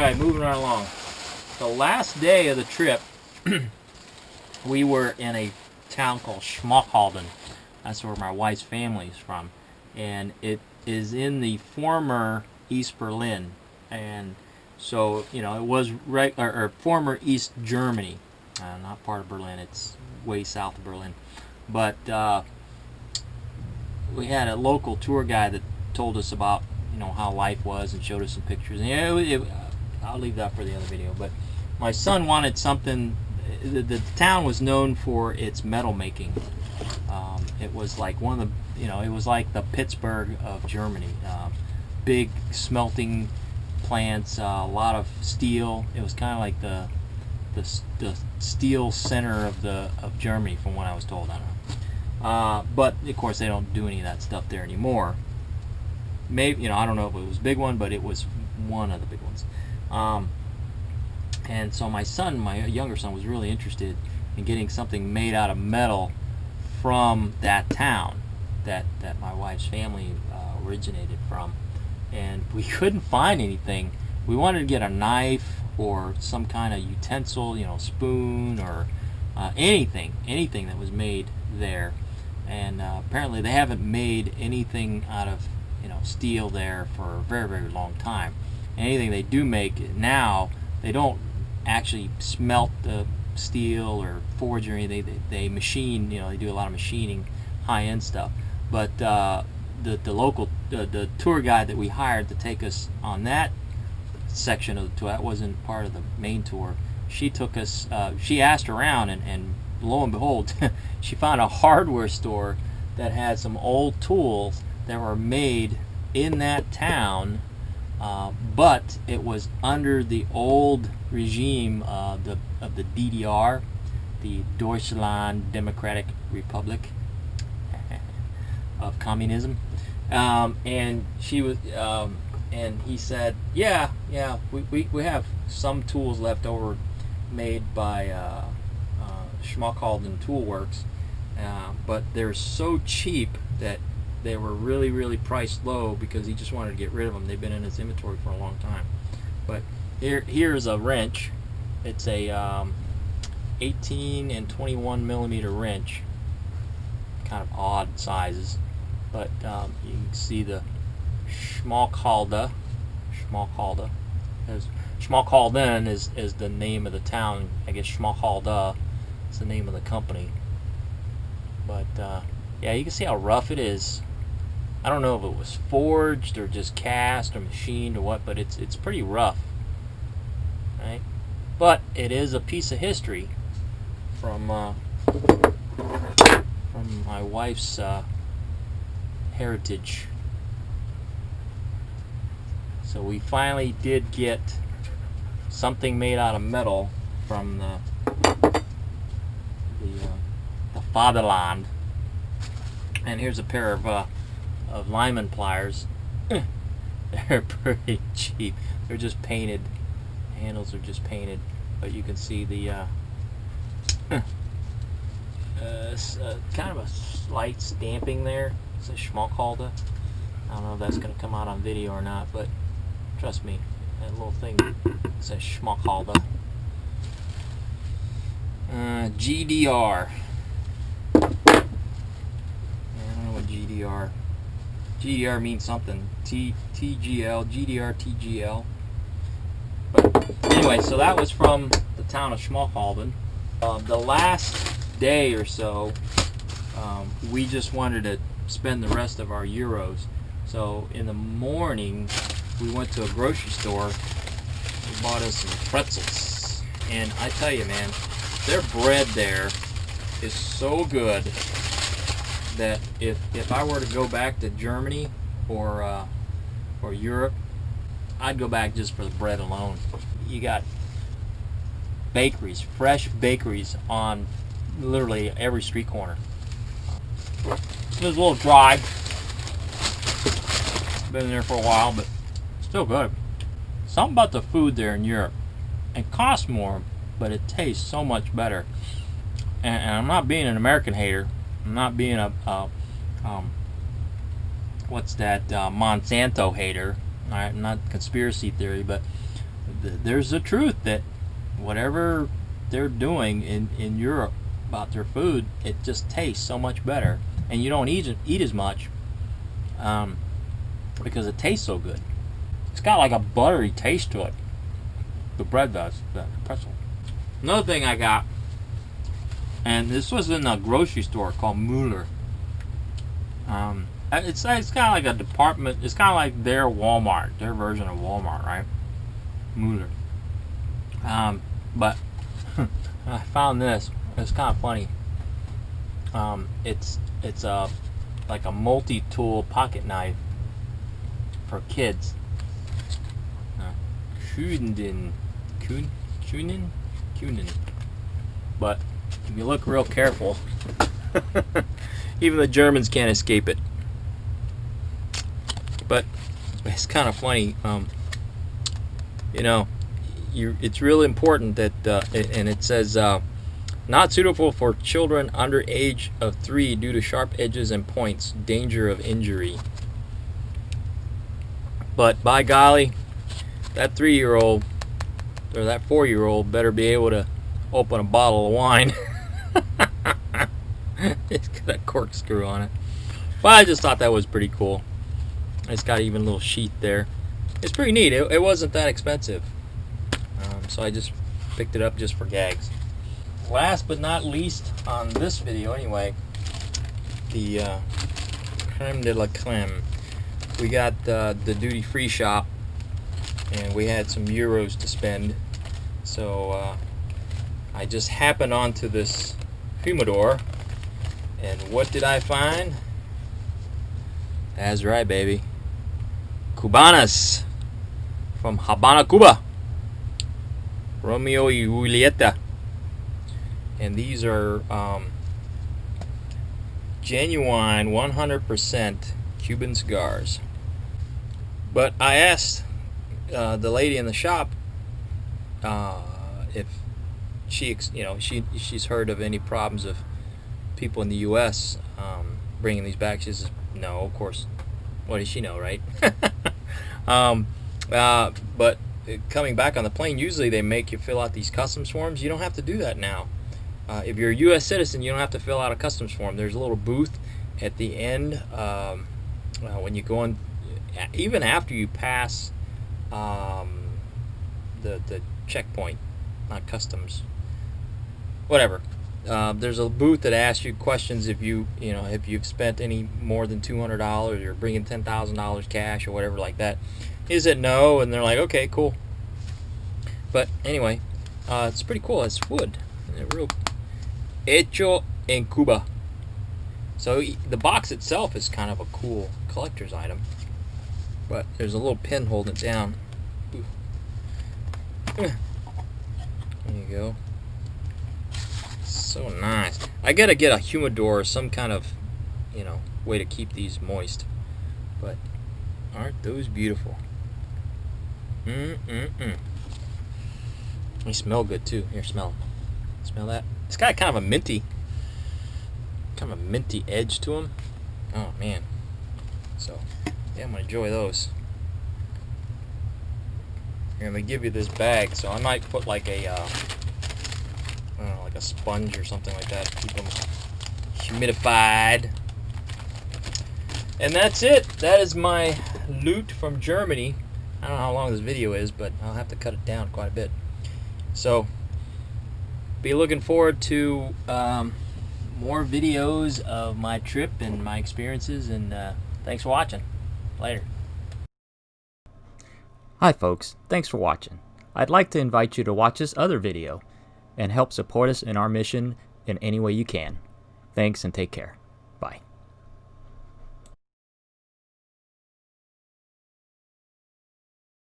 Alright, moving right along. The last day of the trip, we were in a town called Schmalkalden. That's where my wife's family is from. And it is in the former East Berlin. And so, you know, it was former East Germany. Not part of Berlin, it's way south of Berlin. But we had a local tour guide that told us about, you know, how life was and showed us some pictures. And I'll leave that for the other video. But my son wanted something. The town was known for its metal making. It was like one of the, you know, it was like the Pittsburgh of Germany. Big smelting plants, a lot of steel. It was kind of like the steel center of Germany, from what I was told. I don't know. But of course they don't do any of that stuff there anymore. Maybe, you know, I don't know if it was a big one, but it was one of the big ones. And so my son, my younger son, was really interested in getting something made out of metal from that town that my wife's family originated from. And we couldn't find anything. We wanted to get a knife or some kind of utensil, you know, spoon or anything that was made there. And apparently they haven't made anything out of, you know, steel there for a very, very long time. Anything they do make now, they don't actually smelt the steel or forge or anything. They machine, you know, they do a lot of machining, high-end stuff. But the local the tour guide that we hired to take us on that section of the tour, that wasn't part of the main tour. She took us, she asked around, and lo and behold, she found a hardware store that had some old tools that were made in that town, but it was under the old regime of the DDR, the Deutschland Democratic Republic of communism. And she was, and he said, yeah, we have some tools left over made by Schmalkalden Tool Works, but they're so cheap that they were really, really priced low because he just wanted to get rid of them. They've been in his inventory for a long time. But here's a wrench. It's a 18 and 21 millimeter wrench. Kind of odd sizes, but you can see the Schmalkalden. Schmalkalden is the name of the town. I guess Schmalkalden is the name of the company. But yeah, you can see how rough it is. I don't know if it was forged or just cast or machined or what, but it's pretty rough, right? But it is a piece of history from my wife's heritage. So we finally did get something made out of metal from the fatherland. And here's a pair of lineman pliers. They're pretty cheap. They're just painted. The handles are just painted, but you can see the kind of a slight stamping there. It says Schmalkalden. I don't know if that's going to come out on video or not, but trust me, that little thing says Schmalkalden. GDR. GDR means something. TGL, GDR, TGL. But anyway, so that was from the town of Schmalkalden. The last day or so, we just wanted to spend the rest of our euros. So in the morning, we went to a grocery store. We bought us some pretzels. And I tell you, man, their bread there is so good that if I were to go back to Germany or Europe, I'd go back just for the bread alone. You got bakeries, fresh bakeries on literally every street corner. It was a little dry. Been there for a while, but still good. Something about the food there in Europe. It costs more, but it tastes so much better. And I'm not being an American hater. I'm not being a what's that, Monsanto hater. Alright, not conspiracy theory, but there's the truth that whatever they're doing in Europe about their food, it just tastes so much better, and you don't eat as much because it tastes so good. It's got like a buttery taste to it. The bread does, the pretzel. Another thing I got, and this was in a grocery store called Mueller. It's kind of like a department. It's kind of like their Walmart, their version of Walmart, right? Mueller. But I found this. It's kind of funny. It's like a multi-tool pocket knife for kids. Kunin. But if you look real careful, even the Germans can't escape it. But it's kind of funny. You know, it's really important that, and it says, not suitable for children under age of 3 due to sharp edges and points, danger of injury. But by golly, that 3-year-old or that 4-year-old better be able to open a bottle of wine. It's got a corkscrew on it. But I just thought that was pretty cool. It's got even a little sheath there. It's pretty neat. It wasn't that expensive. So I just picked it up just for gags. Last but not least on this video anyway, the creme de la creme. We got the duty-free shop, and we had some euros to spend. So I just happened onto this humidor, and what did I find? That's right, baby. Cubanas from Habana, Cuba. Romeo y Julieta. And these are genuine 100% Cuban cigars. But I asked the lady in the shop if she's heard of any problems of people in the U.S. Bringing these back. She says, no, of course. What does she know, right? But coming back on the plane, usually they make you fill out these customs forms. You don't have to do that now. If you're a U.S. citizen, you don't have to fill out a customs form. There's a little booth at the end when you go in, even after you pass the checkpoint, not customs, whatever. There's a booth that asks you questions if if you've spent any more than $200 or bringing $10,000 cash or whatever like that. Is it no? And they're like, okay, cool. But anyway, it's pretty cool. It's wood. Real hecho en Cuba. So the box itself is kind of a cool collector's item, but there's a little pin holding it down. There you go. So nice. I gotta get a humidor or some kind of way to keep these moist. But aren't those beautiful? They smell good too. Here, smell them. Smell that? It's got kind of a minty edge to them. Oh man. So yeah, I'm gonna enjoy those. And they give you this bag, so I might put like a I don't know, like a sponge or something like that to keep them humidified. And that's it. That is my loot from Germany. I don't know how long this video is, but I'll have to cut it down quite a bit. So be looking forward to more videos of my trip and my experiences, and thanks for watching. Later. Hi folks, thanks for watching. I'd like to invite you to watch this other video and help support us in our mission in any way you can. Thanks and take care.